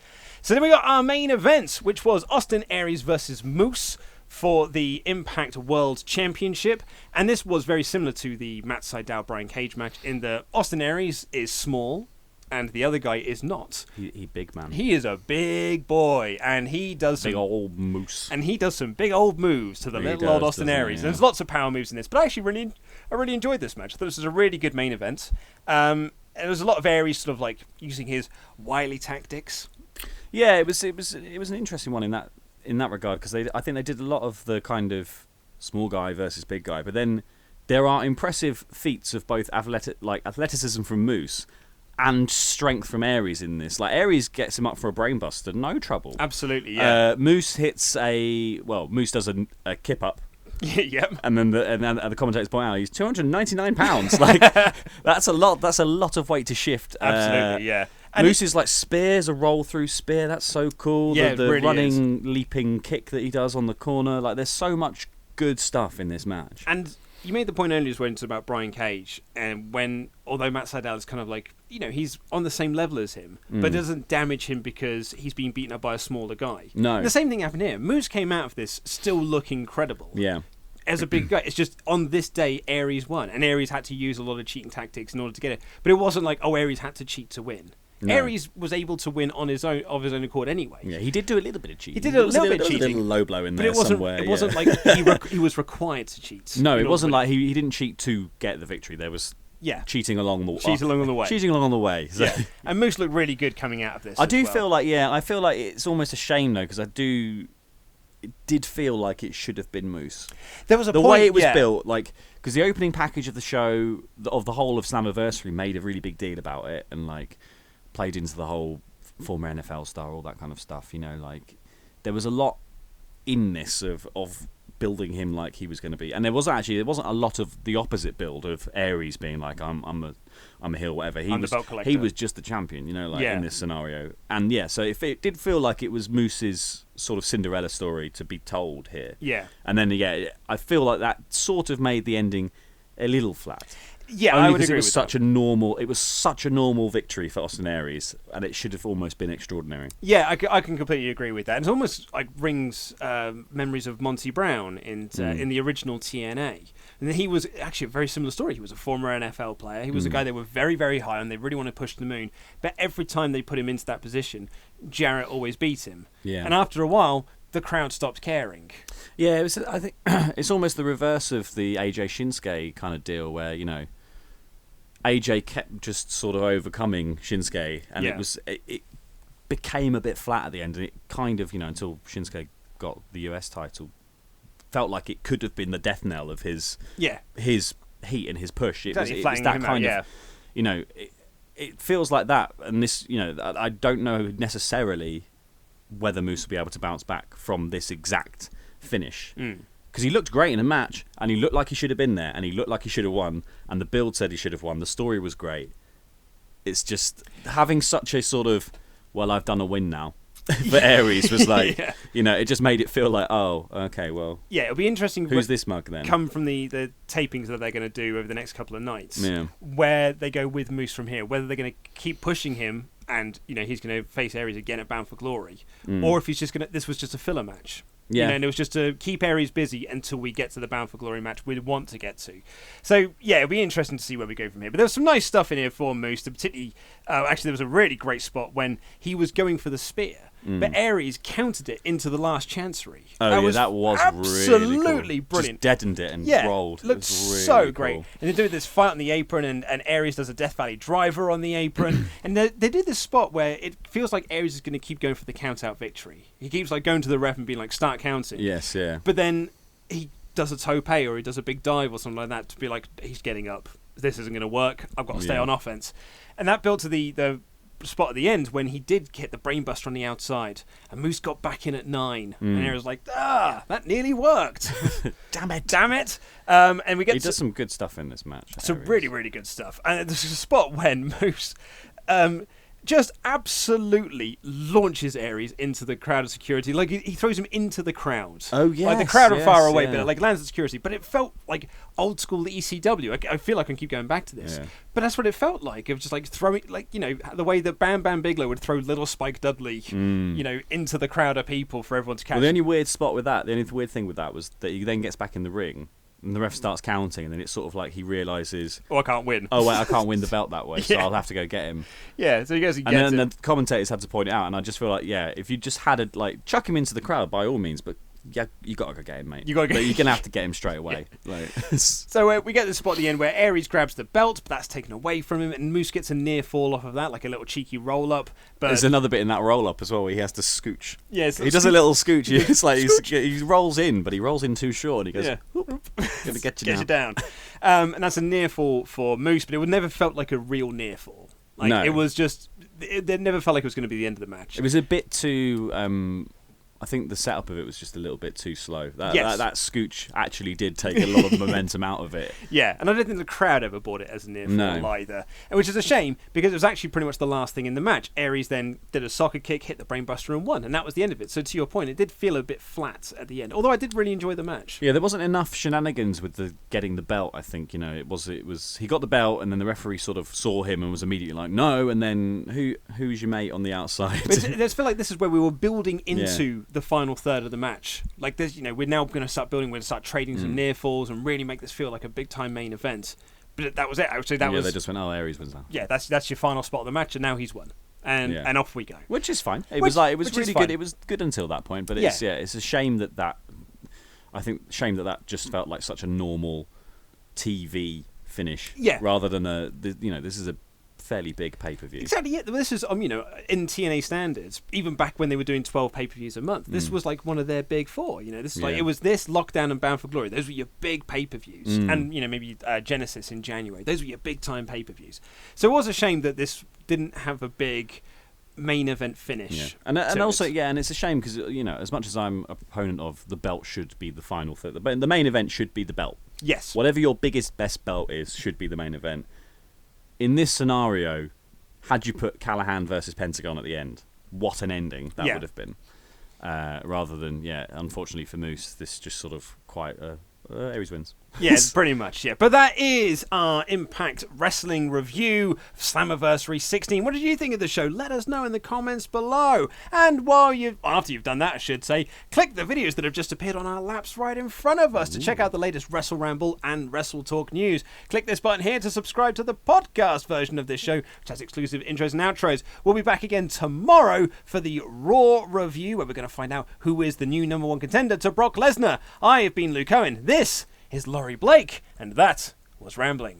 So then we got our main event, which was Austin Aries versus Moose for the Impact World Championship, and this was very similar to the Matt Sydal Brian Cage match in that Austin Aries is small and the other guy is not. He big man. He is a big boy, and he does big old moose. And he does some big old moves to the little old Austin Aries. Yeah. There's lots of power moves in this, but I really enjoyed this match. I thought this was a really good main event. And there was a lot of Aries sort of like using his wily tactics. Yeah, it was an interesting one in that regard because I think they did a lot of the kind of small guy versus big guy, but then there are impressive feats of both athleticism from Moose and strength from Aries in this. Like, Aries gets him up for a brainbuster, no trouble. Absolutely, yeah. Moose hits Moose does a kip up. Yep. And then the commentators point out he's 299 pounds. Like, that's a lot. That's a lot of weight to shift. Absolutely, yeah. And Moose's spears a roll through spear. That's so cool. Yeah, the really running, leaping kick that he does on the corner. Like, there's so much good stuff in this match. And you made the point earlier when it's about Brian Cage, and although Matt Sydal is kind of like, he's on the same level as him, but it doesn't damage him because he's being beaten up by a smaller guy. No. And the same thing happened here. Moose came out of this still looking credible. Yeah. As a big guy. It's just on this day, Aries won, and Aries had to use a lot of cheating tactics in order to get it. But it wasn't like, Aries had to cheat to win. No. Aries was able to win of his own accord anyway. Yeah, he did do a little bit of cheating. He did a little bit of cheating. There was a little low blow in there somewhere. It wasn't like he was required to cheat. No, it wasn't like he didn't cheat to get the victory. There was cheating along the way. Cheating along the way. So. Yeah. And Moose looked really good coming out of this. I feel like it's almost a shame though, because it did feel like it should have been Moose. There was the way it was built, because the opening package of the show, of the whole of Slammiversary, made a really big deal about it, and played into the whole former NFL star, all that kind of stuff. There was a lot in this of building him like he was going to be, and there wasn't a lot of the opposite build of Aries being like, I'm a heel, whatever. He was just the champion, in this scenario. And so it did feel like it was Moose's sort of Cinderella story to be told here. Yeah. And then I feel like that sort of made the ending a little flat. Yeah, only I would because agree it was with such that. It was such a normal victory for Austin Aries, and it should have almost been extraordinary. Yeah, I can completely agree with that. And it almost rings memories of Monty Brown in the original TNA, And he was actually a very similar story. He was a former NFL player. He was a guy they were very, very high on. They really want to push to the moon. But every time they put him into that position, Jarrett always beat him. Yeah. And after a while, the crowd stopped caring. Yeah, it was, I think it's almost the reverse of the AJ Shinsuke kind of deal where, AJ kept just sort of overcoming Shinsuke, and it became a bit flat at the end, and it kind of, until Shinsuke got the US title, felt like it could have been the death knell of his heat and his push. It was that kind of, it feels like that, and this, I don't know necessarily whether Moose will be able to bounce back from this exact finish. Because he looked great in a match, and he looked like he should have been there, and he looked like he should have won, and the build said he should have won. The story was great. It's just having such a sort of, well, I've done a win now. For Aries was like, it just made it feel like, oh, okay, well. Yeah, it'll be interesting. Who's this mug then? Come from the tapings that they're going to do over the next couple of nights, where they go with Moose from here, whether they're going to keep pushing him and, he's going to face Aries again at Bound for Glory, or if he's just going to, this was just a filler match. Yeah. And it was just to keep Aries busy until we get to the Bound for Glory match we'd want to get to. So, yeah, it'll be interesting to see where we go from here. But there was some nice stuff in here for Moose, particularly, actually, there was a really great spot when he was going for the spear, but Aries countered it into the last chancery. That was absolutely really cool. Brilliant. Just deadened it and rolled. Looked really so great. Cool. And they do this fight on the apron, and Aries does a Death Valley driver on the apron. And they do this spot where it feels like Aries is going to keep going for the count-out victory. He keeps going to the ref and being like, start counting. Yes, yeah. But then he does a tope or he does a big dive or something like that to be like, he's getting up. This isn't going to work. I've got to stay on offense. And that built to the spot at the end when he did hit the brainbuster on the outside, and Moose got back in at 9, and Aries was like, that nearly worked. Damn it. And we get he does some good stuff in this match. Some really, really good stuff. And there's a spot when Moose just absolutely launches Aries into the crowd of security. Like, he throws him into the crowd. Oh, yeah. Like, the crowd are far away, but it lands at security. But it felt like old school ECW. I feel like I can keep going back to this. Yeah. But that's what it felt like. It was just throwing, the way that Bam Bam Bigelow would throw little Spike Dudley, into the crowd of people for everyone to catch. Well, the only weird thing with that was that he then gets back in the ring, and the ref starts counting, and then it's sort of like he realises, I can't win. Oh, wait, I can't win the belt that way, so I'll have to go get him. Yeah, so he goes and gets him. And then him. the commentators had to point it out, and I just feel like, if you just had chuck him into the crowd by all means, but you got to go get him, mate. But you're going to have to get him straight away. So we get the spot at the end where Aries grabs the belt, but that's taken away from him, and Moose gets a near fall off of that, like a little cheeky roll-up. But there's another bit in that roll-up as well where he has to scooch. Yeah, he does a little scooch. It's like he rolls in, but he rolls in too short, and he goes, going to get you down. And that's a near fall for Moose, but it would never felt like a real near fall. No. It was just, it never felt like it was going to be the end of the match. It was a bit too... I think the setup of it was just a little bit too slow. That scooch actually did take a lot of momentum out of it. Yeah, and I don't think the crowd ever bought it as a near fall either. Which is a shame, because it was actually pretty much the last thing in the match. Aries then did a soccer kick, hit the brainbuster and won, and that was the end of it. So to your point, it did feel a bit flat at the end, although I did really enjoy the match. Yeah, there wasn't enough shenanigans with the getting the belt, I think. It was he got the belt, and then the referee sort of saw him and was immediately like, no, and then who's your mate on the outside? I just feel like this is where we were building into the final third of the match. Like, there's, we're now going to start building, we're going to start trading some near falls and really make this feel like a big time main event. But that was it. I would say that was. They just went, Aries wins now. Yeah, that's your final spot of the match, and now he's won. And off we go. Which is fine. It was really good. It was good until that point, but it's a shame that just felt like such a normal TV finish. Yeah. Rather than this is a fairly big pay-per-view. Exactly, yeah. This is, in TNA standards, even back when they were doing 12 pay-per-views a month, this was like one of their big four. This is it was this, Lockdown and Bound for Glory. Those were your big pay-per-views. And, maybe Genesis in January. Those were your big-time pay-per-views. So it was a shame that this didn't have a big main event finish. Yeah. And also, and it's a shame because, as much as I'm a proponent of the belt should be the final third, the main event should be the belt. Yes. Whatever your biggest, best belt is, should be the main event. In this scenario, had you put Callihan versus Pentagon at the end, what an ending that would have been. Rather than, unfortunately for Moose, this just sort of quite a Aries wins. Yeah, pretty much, yeah. But that is our Impact Wrestling review of Slammiversary 16. What did you think of the show? Let us know in the comments below. And after you've done that, I should say, click the videos that have just appeared on our laps right in front of us to check out the latest WrestleRamble and WrestleTalk news. Click this button here to subscribe to the podcast version of this show, which has exclusive intros and outros. We'll be back again tomorrow for the Raw review, where we're going to find out who is the new #1 contender to Brock Lesnar. I have been Luke Owen. This is Laurie Blake, and that was Rambling.